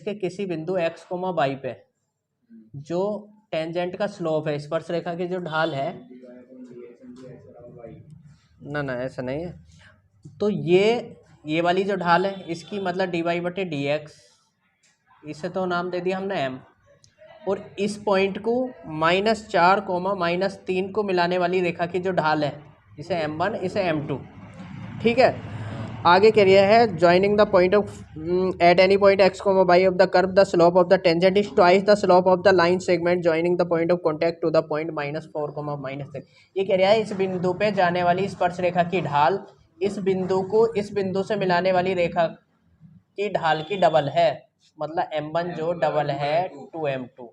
के किसी बिंदु x, y पे जो टेंजेंट का स्लोप है, स्पर्शरेखा की जो ढाल है, ना ऐसा नहीं है, तो ये वाली जो ढाल है इसकी मतलब dy/dx, इसे तो नाम दे दिया हमने m, और इस पॉइंट को -4, -3 को मिलाने वाली रेखा की जो ढाल है, इसे m1, इसे m2। ठीक है, आगे कह रहा है joining the point of at any point x, y of the curve the slope of the tangent is twice the slope of the line segment joining the point of contact to the point -4, -6। ये कह रहा है इस बिंदु पे जाने वाली स्पर्श रेखा की ढाल इस बिंदु को इस बिंदु से मिलाने वाली रेखा की ढाल की डबल है, मतलब m1 जो डबल है 2m2।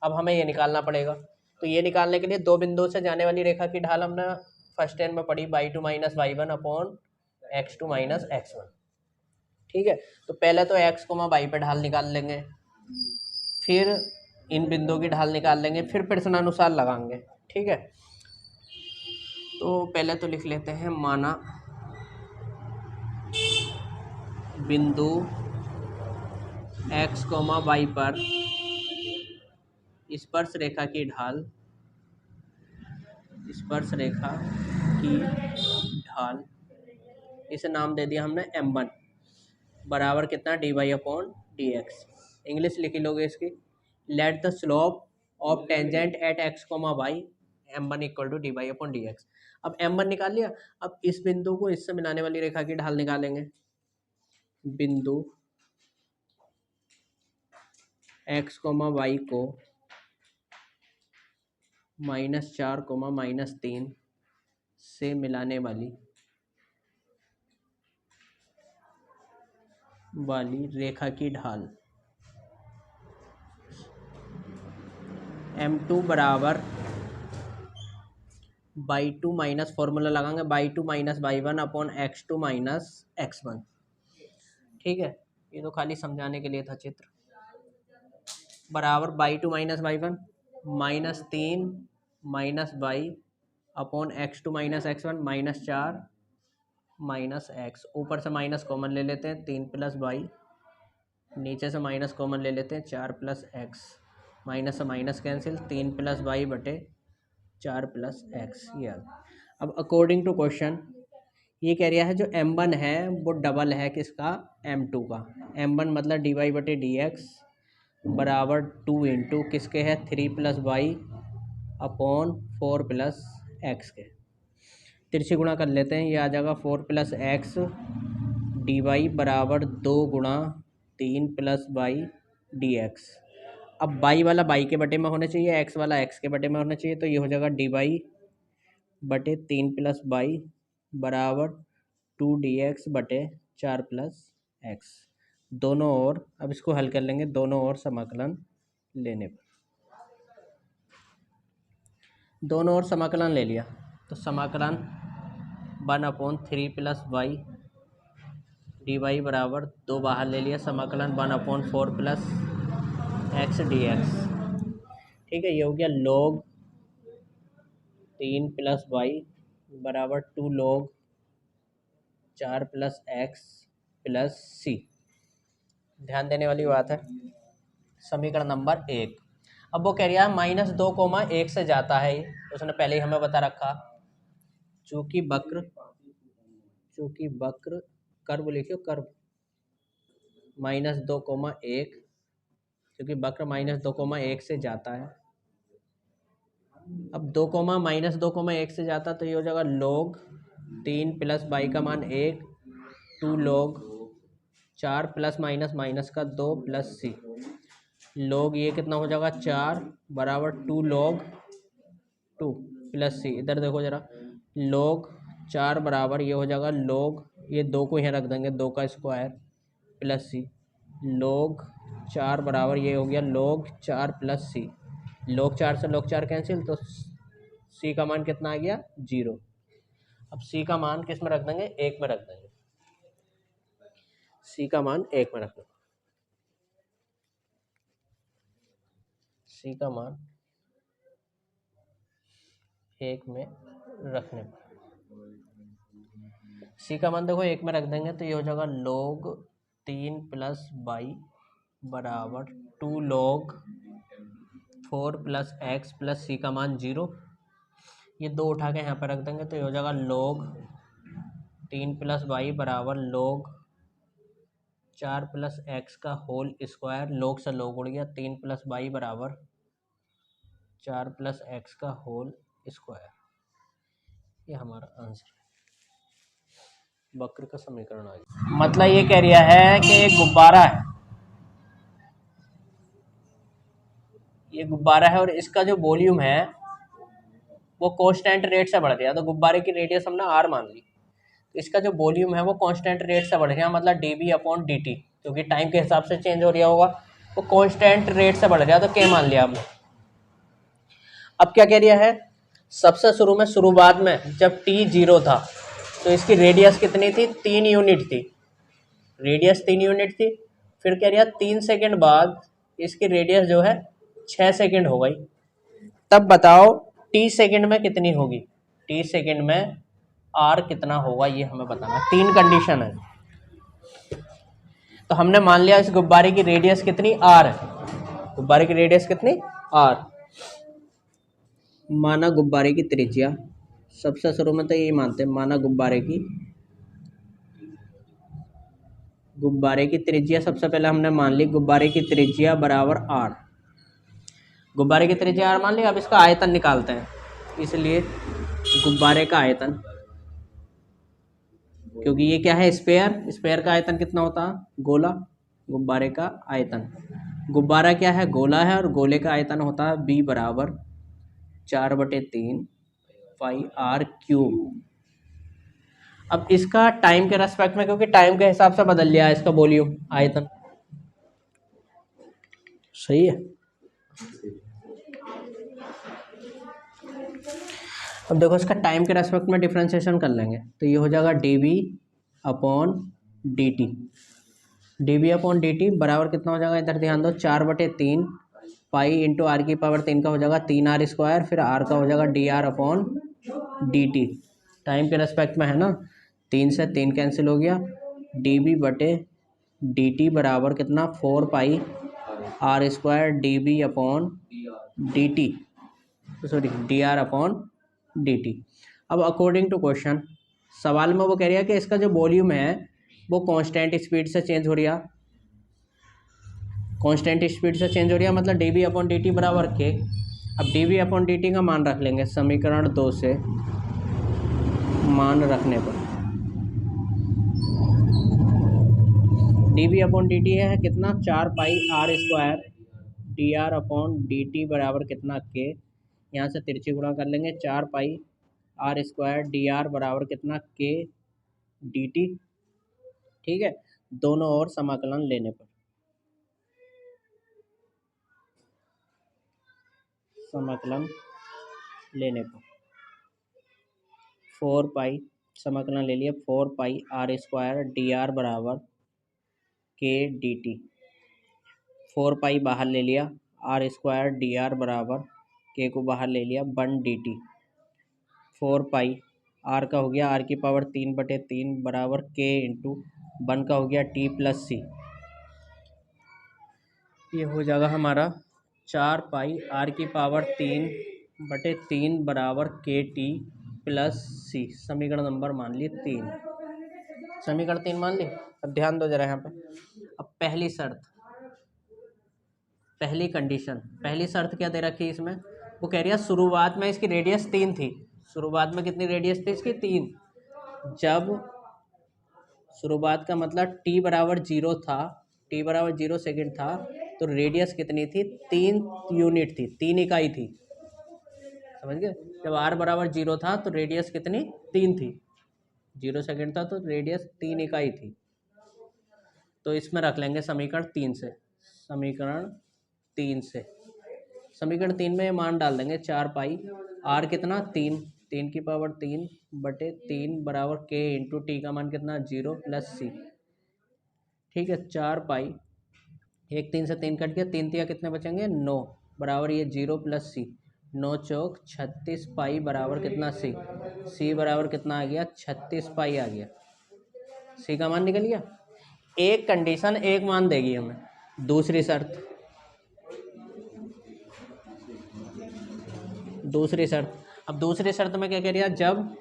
अब हमें ये निकालना पड़ेगा, तो ये निकालने के लिए दो बिंदु से जाने वाली रेखा की ढाल हमने फर्स्ट टाइम में पढ़ी y2 - y1 upon x2 - x1। ठीक है, तो पहले तो x, y पे ढाल निकाल लेंगे, फिर इन बिंदुओं की ढाल निकाल लेंगे, फिर प्रश्नानुसार लगाएंगे। ठीक है, तो पहले तो लिख लेते हैं, माना बिंदु x, y पर स्पर्श रेखा की ढाल इसे नाम दे दिया हमने m1, बराबर कितना dy/dx। इंग्लिश लिखी लोगे इसकी, let the slope of tangent at x, y m1 = dy/dx। अब m1 निकाल लिया, अब इस बिंदु को इससे मिलाने वाली रेखा की ढाल निकालेंगे। बिंदु x, y को -4, -3 से मिलाने वाली रेखा की ढाल m2 बराबर by2 माइनस फॉर्मूला लगाएंगे by2 - y1 upon x2 - x1। ठीक है, ये तो खाली समझाने के लिए था चित्र। बराबर by2 - y1 -3 -y upon x2 - x1 -4 -x। ऊपर से माइनस कॉमन ले लेते हैं, 3 + y, नीचे से माइनस कॉमन ले लेते हैं, 4 + x, माइनस से माइनस कैंसिल, 3 + y बटे 4 + x। ये अब अकॉर्डिंग टू क्वेश्चन ये कह रहा है जो m1 है वो डबल है किसका, m2 का। m1 मतलब dy/dx बराबर 2 इंटू किसके है, 3 + y अपॉन 4 + x के। तिरछी गुणा कर लेते हैं, ये आ जाएगा 4 + x dy बराबर 2 गुणा 3 + y dx। अब y वाला y के बटे में होना चाहिए, x वाला x के बटे में होना चाहिए, तो ये हो जाएगा dy/3 + y बराबर 2 dx बटे 4 + x। दोनों ओर अब इसको हल कर लेंगे, दोनों ओर समाकलन लेने पर, दोनों ओर समाकलन ले लिया तो समाकलन 1/3 + y dy बराबर 2 बाहर ले लिया, समाकलन 1/4 + x dx। ठीक है, ये हो गया log 3 + y बराबर 2 log 4 + x + c। ध्यान देने वाली बात है। समीकरण नंबर 1। अब वो कह रहा है -2, 1 से जाता है, उसने पहले ही हमें बता रखा, चूंकि वक्र कर्व लिखियो, कर्व -2, 1, क्योंकि वक्र -2, 1 से जाता है। अब 2, -2, 1 से जाता तो ये हो जाएगा log 3 + y का मान 1, 2 log 4 ± माइनस का 2 + c। log ये कितना हो जाएगा 4 बराबर 2 log 2 + c। इधर देखो जरा, log 4 बराबर ये हो जाएगा log, ये 2 को यहाँ रख देंगे, 2 का स्क्वायर + c। log 4 बराबर ये हो गया log 4 + c। log 4 से log 4 कैंसिल, तो c का मान कितना आ गया 0। अब c का मान किस में रख देंगे, 1 में रख देंगे, c का मान 1 में रख देंगे, c का मान 1 में रखने पर c का मान देखो 1 में रख देंगे तो ये हो जाएगा log 3 + y बराबर 2 log 4 प्लस एक्स प्लस सी का मान 0। ये 2 उठा के यहाँ पर रख देंगे तो ये हो जाएगा log 3 प्लस वाई बराबर log 4 प्लस एक्स का होल स्क्वायर, log से log उड़ गया, 3 प्लस वाई बराबर 4 प्लस एक्स का होल स्क्वायर। ये हमारा आंसर है, वक्र का समीकरण आ गया। मतलब ये कह रहा है कि एक गुब्बारा है, ये गुब्बारा है और इसका जो वॉल्यूम है वो कांस्टेंट रेट से बढ़ गया। तो गुब्बारे की रेडियस हमने आर मान ली, तो इसका जो वॉल्यूम है वो कांस्टेंट रेट से बढ़ गया, मतलब dv अपॉन dt, क्योंकि टाइम के हिसाब से चेंज हो रहा होगा, वो कांस्टेंट रेट से बढ़ गया, तो क्या मान लिया आपने। अब क्या कह रहा है, सबसे शुरू में शुरुआत में जब t 0 था तो इसकी रेडियस कितनी थी, 3 यूनिट थी, रेडियस 3 यूनिट थी। फिर कह रहा 3 सेकेंड बाद इसकी रेडियस जो है 6 सेकेंड हो गई। तब बताओ t सेकेंड में कितनी होगी, t सेकेंड में r कितना होगा, ये हमें बताना। 3 कंडीशन है, तो हमने मान लिया इस गुब्बारे की रेडियस कितनी r है, गुब्बारे की रेडियस कितनी r, माना गुब्बारे की त्रिज्या, सबसे शुरू में तो यही मानते हैं, माना गुब्बारे की त्रिज्या सबसे पहले हमने मान ली गुब्बारे की त्रिज्या बराबर r, गुब्बारे की त्रिज्या r मान ली। अब इसका आयतन निकालते हैं, इसलिए गुब्बारे का आयतन, क्योंकि ये क्या है स्फेयर, स्फेयर का आयतन कितना होता है गोला, गुब्बारे का आयतन, गुब्बारा क्या है गोला है और गोले का आयतन होता है b बराबर 4/3 पाई r क्यूब। अब इसका टाइम के रेस्पेक्ट में, क्योंकि टाइम के हिसाब से बदल लिया है इसका वॉल्यूम आयतन, सही है। अब देखो इसका टाइम के रेस्पेक्ट में डिफ्रेंशिएशन कर लेंगे, तो ये हो जाएगा dv upon dt, dv upon dt बराबर कितना हो जाएगा, इधर ध्यान दो, 4/3 पाई इंटू आर की पावर 3 का हो जाएगा 3r स्क्वायर, फिर r का हो जाएगा dr अपॉन dt, टाइम के रेस्पेक्ट में है ना, 3 से 3 कैंसिल हो गया, dv/dt बराबर कितना 4 पाई r square dv upon dt, sorry dr upon dt। अब अकॉर्डिंग टू क्वेश्चन, सवाल में वो कह रहा है कि इसका जो वॉल्यूम है वो कांस्टेंट स्पीड से चेंज हो रहा, कांस्टेंट स्पीड से चेंज हो रहा, मतलब dv अपॉन dt बराबर के। अब dv अपॉन dt का मान रख लेंगे समीकरण 2 से, मान रखने पर dv अपॉन dt है कितना 4 पाई r square dr upon dt बराबर कितना के, यहाँ से तिरछी गुणा कर लेंगे, 4 पाई r स्क्वायर dr बराबर कितना के dt, ठीक है, दोनों ओर समाकलन लेने पर, समाकलन लेने पर 4 पाई, समाकलन ले लिया 4 पाई r स्क्वायर dr बराबर के dt, 4 पाई बाहर ले लिया, r स्क्वायर dr बराबर के को बाहर ले लिया 1 dt, 4 पाई r का हो गया r की पावर 3/3 बराबर के इंटू 1 का हो गया t प्लस सी, ये हो जाएगा हमारा 4 पाई r की पावर 3/3 बराबर के टी प्लस सी, समीकरण नंबर मान लिए 3, समीकरण 3 मान ली। अब ध्यान दो जरा यहाँ पे, अब पहली शर्त, पहली कंडीशन, पहली शर्त क्या दे रखी है इसमें, वो कह रही है शुरुआत में इसकी रेडियस 3 थी, शुरुआत में कितनी रेडियस थी इसकी 3, जब शुरुआत का मतलब t बराबर 0 था, t बराबर 0 सेकेंड था, तो रेडियस कितनी थी 3 यूनिट थी, 3 इकाई थी, समझ गए। जब r बराबर 0 था तो रेडियस कितनी 3 थी, 0 सेकेंड था तो रेडियस 3 इकाई थी, तो इसमें रख लेंगे समीकरण 3 से, समीकरण 3 से, समीकरण 3 में ये मान डाल देंगे 4 पाई r कितना 3 की पावर 3/3 बराबर के इंटू टी का मान कितना 0 प्लस सी, ठीक है, 4 पाई, एक 3 से 3 कट गया, 3 तिया कितने बचेंगे 9 बराबर ये 0 प्लस सी, 9 चौक 36 पाई बराबर कितना सी बराबर कितना आ गया 36 पाई आ गया, सी का मान निकल गया। एक कंडीशन एक मान देगी हमें, दूसरी शर्त, अब दूसरी शर्त में क्या कह रही है, जब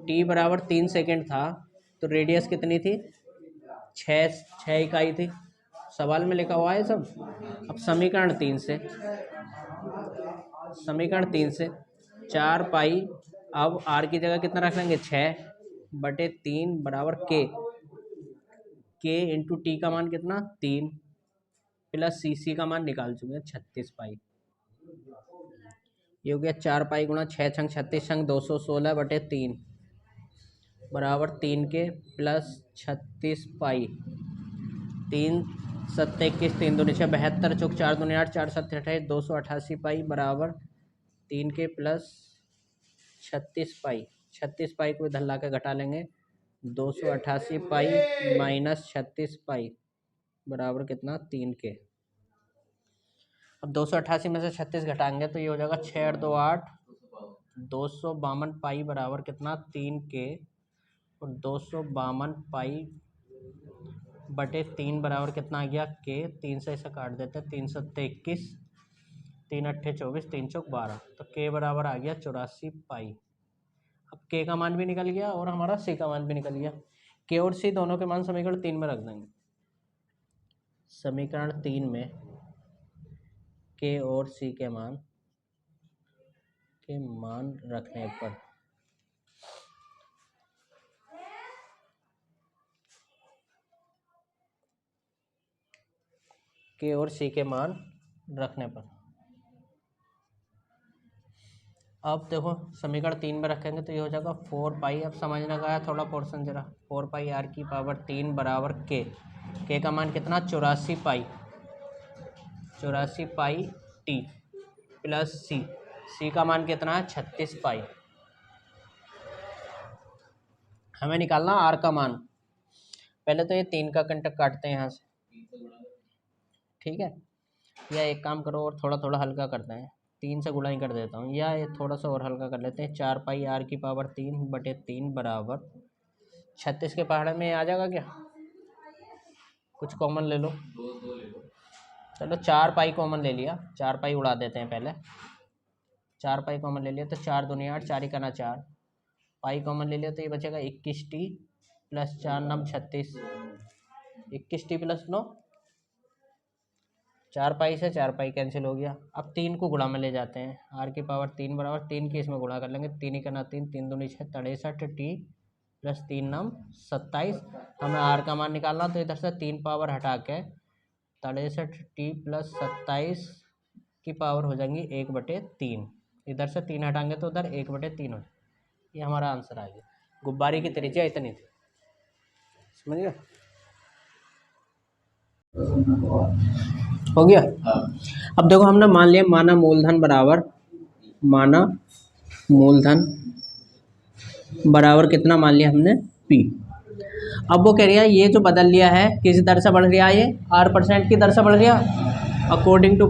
t बराबर 3 सेकेंड था तो रेडियस कितनी थी, 6 इकाई थी। सवाल में लिखा हुआ है सब। अब समीकरण 3 से 4 पाई, अब r की जगह कितना रख लेंगे, 6/3 बराबर k इंटू टी का मान कितना 3 प्लस सी का मान निकाल चुके हैं 36 पाई। ये हो गया 4 पाई गुणा 6×6 = 36 216/3 बराबर 3k प्लस 36 पाई। 3×7=21, 3×2=6, 72, चौक 4×2=8, 4×7=28, 288 पाई बराबर 3k प्लस 36 पाई। 36 पाई को इधर ला के घटा लेंगे, 288 पाई माइनस 36 पाई बराबर कितना 3k। अब 288 में से 36 घटाएंगे तो ये हो जाएगा 6×8 = 8, 252 बराबर कितना 3k, और 252 बराबर कितना आ गया k। 3 से इसे काट देते हैं, 3×7=21, 3×8=24, 3×4=12, तो k बराबर आ गया 84 पाई। अब k का मान भी निकल गया और हमारा c का मान भी निकल गया। k और c दोनों के मान समीकरण 3 में रख देंगे। समीकरण 3 में k और c के मान रखने पर अब देखो समीकरण 3 में रखेंगे तो ये हो जाएगा 4 पाई। अब समझने का है थोड़ा पोर्शन जरा, 4 पाई r³ बराबर k का मान कितना 84 पाई, 84 पाई t प्लस c का मान कितना है 36 पाई। हमें निकालना r का मान। पहले तो ये 3 का कंटक काटते हैं यहाँ से, ठीक है, या एक काम करो और थोड़ा थोड़ा हल्का करते हैं, 3 से गुणा ही कर देता हूँ, या ये थोड़ा सा और हल्का कर लेते हैं। 4 पाई r³ बराबर 36 के पहाड़े में आ जाएगा क्या, कुछ कॉमन ले लो, चलो 4 पाई कॉमन ले लिया, 4 पाई उड़ा देते हैं पहले, 4 पाई कॉमन ले लिया तो 4×2=8, 4×1=4, पाई कॉमन ले लिया तो ये बचेगा 21t प्लस 4×9=36, 21t प्लस 9, 4 पाई से 4 पाई कैंसिल हो गया। अब 3 को गुणा में ले जाते हैं, r³ बराबर 3 की इसमें गुणा कर लेंगे, 3×3=3, 3×2=6, 63t प्लस 3×9=27। हमें r का मान निकालना, तो इधर से 3 पावर हटा के 63t प्लस 27 की पावर हो जाएंगी 1/3, इधर से 3 हटाएंगे तो उधर 1/3 हो। ये हमारा आंसर आ गया। गुब्बारे की त्रिज्या इतनी थी, समझ गया, हो गया। अब देखो हमने मान लिया माना मूलधन बराबर कितना मान लिया हमने p। अब वो कह रही है ये जो बदल लिया है किस दर से बढ़ रहा है, ये r% की दर से बढ़ रहा अकॉर्डिंग टू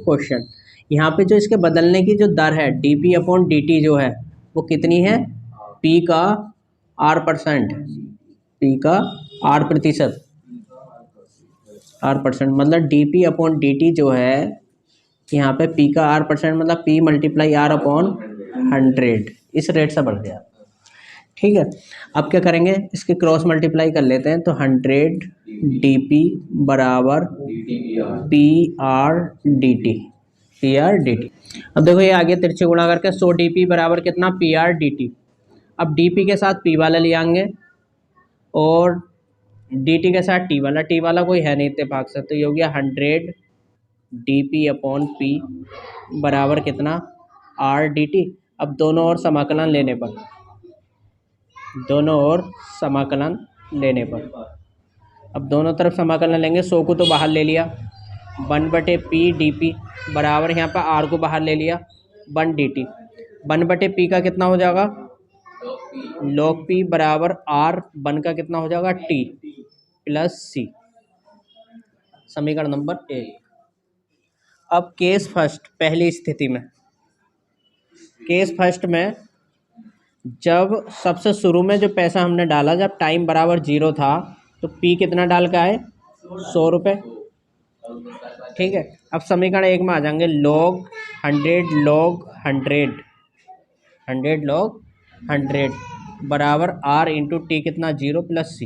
क्वेश्चन। यहाँ पे जो इसके बदलने की जो दर है dp/dt जो है वो कितनी है, p का r%, मतलब dp/dt जो है यहाँ पे p का r% मतलब p × r/100 इस रेट से बढ़ गया, ठीक है। अब क्या करेंगे, इसके क्रॉस मल्टीप्लाई कर लेते हैं, तो 100 dp बराबर PR/dt। अब देखो ये आगे तिरछे गुणा करके 100 dp बराबर कितना PR/dt। अब dp के साथ p वाला ले आएंगे और dt के साथ t वाला कोई है नहीं इत्तेफाक से, तो ये हो गया 100 dp/p बराबर कितना r/dt। अब दोनों ओर समाकलन लेने पर अब दोनों तरफ समाकलन लेंगे, 100 को तो बाहर ले लिया, 1/p dp बराबर यहाँ पर r को बाहर ले लिया 1 dt, 1/p का कितना हो जाएगा log p बराबर r, 1 का कितना हो जाएगा t प्लस c। समीकरण नंबर 1। अब केस फर्स्ट, पहली स्थिति में केस फर्स्ट में जब सबसे शुरू में जो पैसा हमने डाला जब टाइम बराबर 0 था तो पी कितना डाल के आए 100 रुपये। ठीक है, अब समीकरण 1 में आ जाएंगे log 100 log 100 log 100 बराबर r इंटू टी कितना 0 प्लस सी,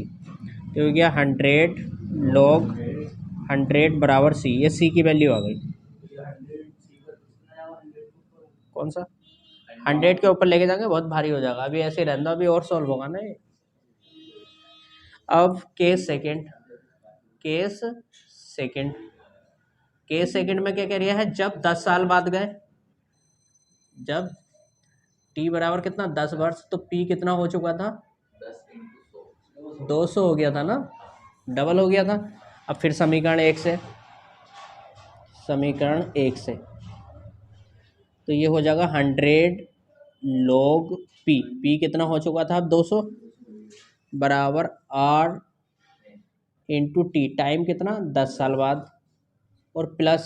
तो हो गया 100 log 100 बराबर सी। ये सी की वैल्यू आ गई। कौन सा 100 के ऊपर लेके जाएंगे बहुत भारी हो जाएगा, अभी ऐसे ही रहना, अभी और सॉल्व होगा ना ये। अब case second, case second, case second में क्या कह रहा है, जब 10 साल बाद गए, जब टी बराबर कितना 10 वर्ष, तो पी कितना हो चुका था 200 हो गया था ना, डबल हो गया था। अब फिर समीकरण 1 से, समीकरण 1 से तो ये हो जाएगा 100 log पी, पी कितना हो चुका था अब 200 बराबर आर इंटू टी, टाइम कितना 10 साल बाद, और प्लस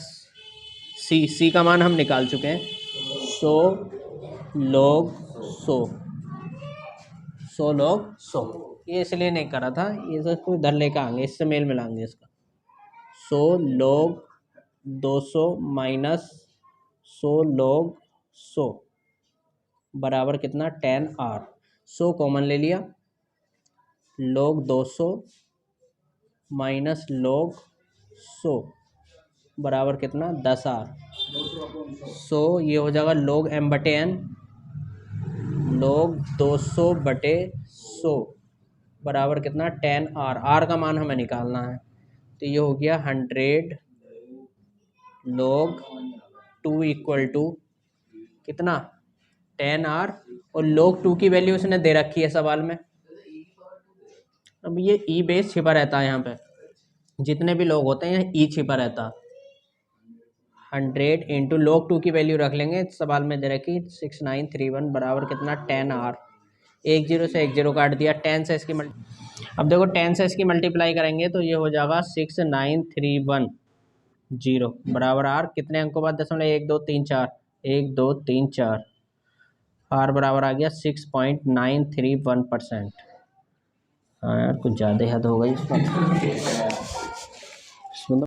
सी, सी का मान हम निकाल चुके हैं 100 log 100 log 100। ये इसलिए नहीं करा था, ये तो इसको इधर लेकर आएंगे, इससे मेल मिलाएंगे इसका। 100 log 200 माइनस 100 log 100 बराबर कितना 10r, 100 कॉमन ले लिया, log 200 माइनस log 100 बराबर कितना 10r, 100 ये हो जाएगा log m बटे n, log 200 बटे 100 बराबर कितना 10r, r का मान हमें निकालना है, तो ये हो गया 100 log 2 इक्वल टू कितना 10r, और log 2 की वैल्यू उसने दे रखी है सवाल में। अब ये ई बेस छिपा रहता है यहाँ पे, जितने भी लोग होते हैं यहाँ ई छिपा रहता है। 100 इंटू log 2 की वैल्यू रख लेंगे, सवाल में दे रखी 6931 बराबर कितना 10r, 10 से 10 काट दिया, 10 से इसकी अब देखो 10 से इसकी मल्टीप्लाई करेंगे तो ये हो जाएगा 6931 बराबर आर, कितने अंकों बाद 0.1234 1 2 3 4, आर बराबर आ गया 6.931%। हाँ यार कुछ ज़्यादा हद हो गई इस बात।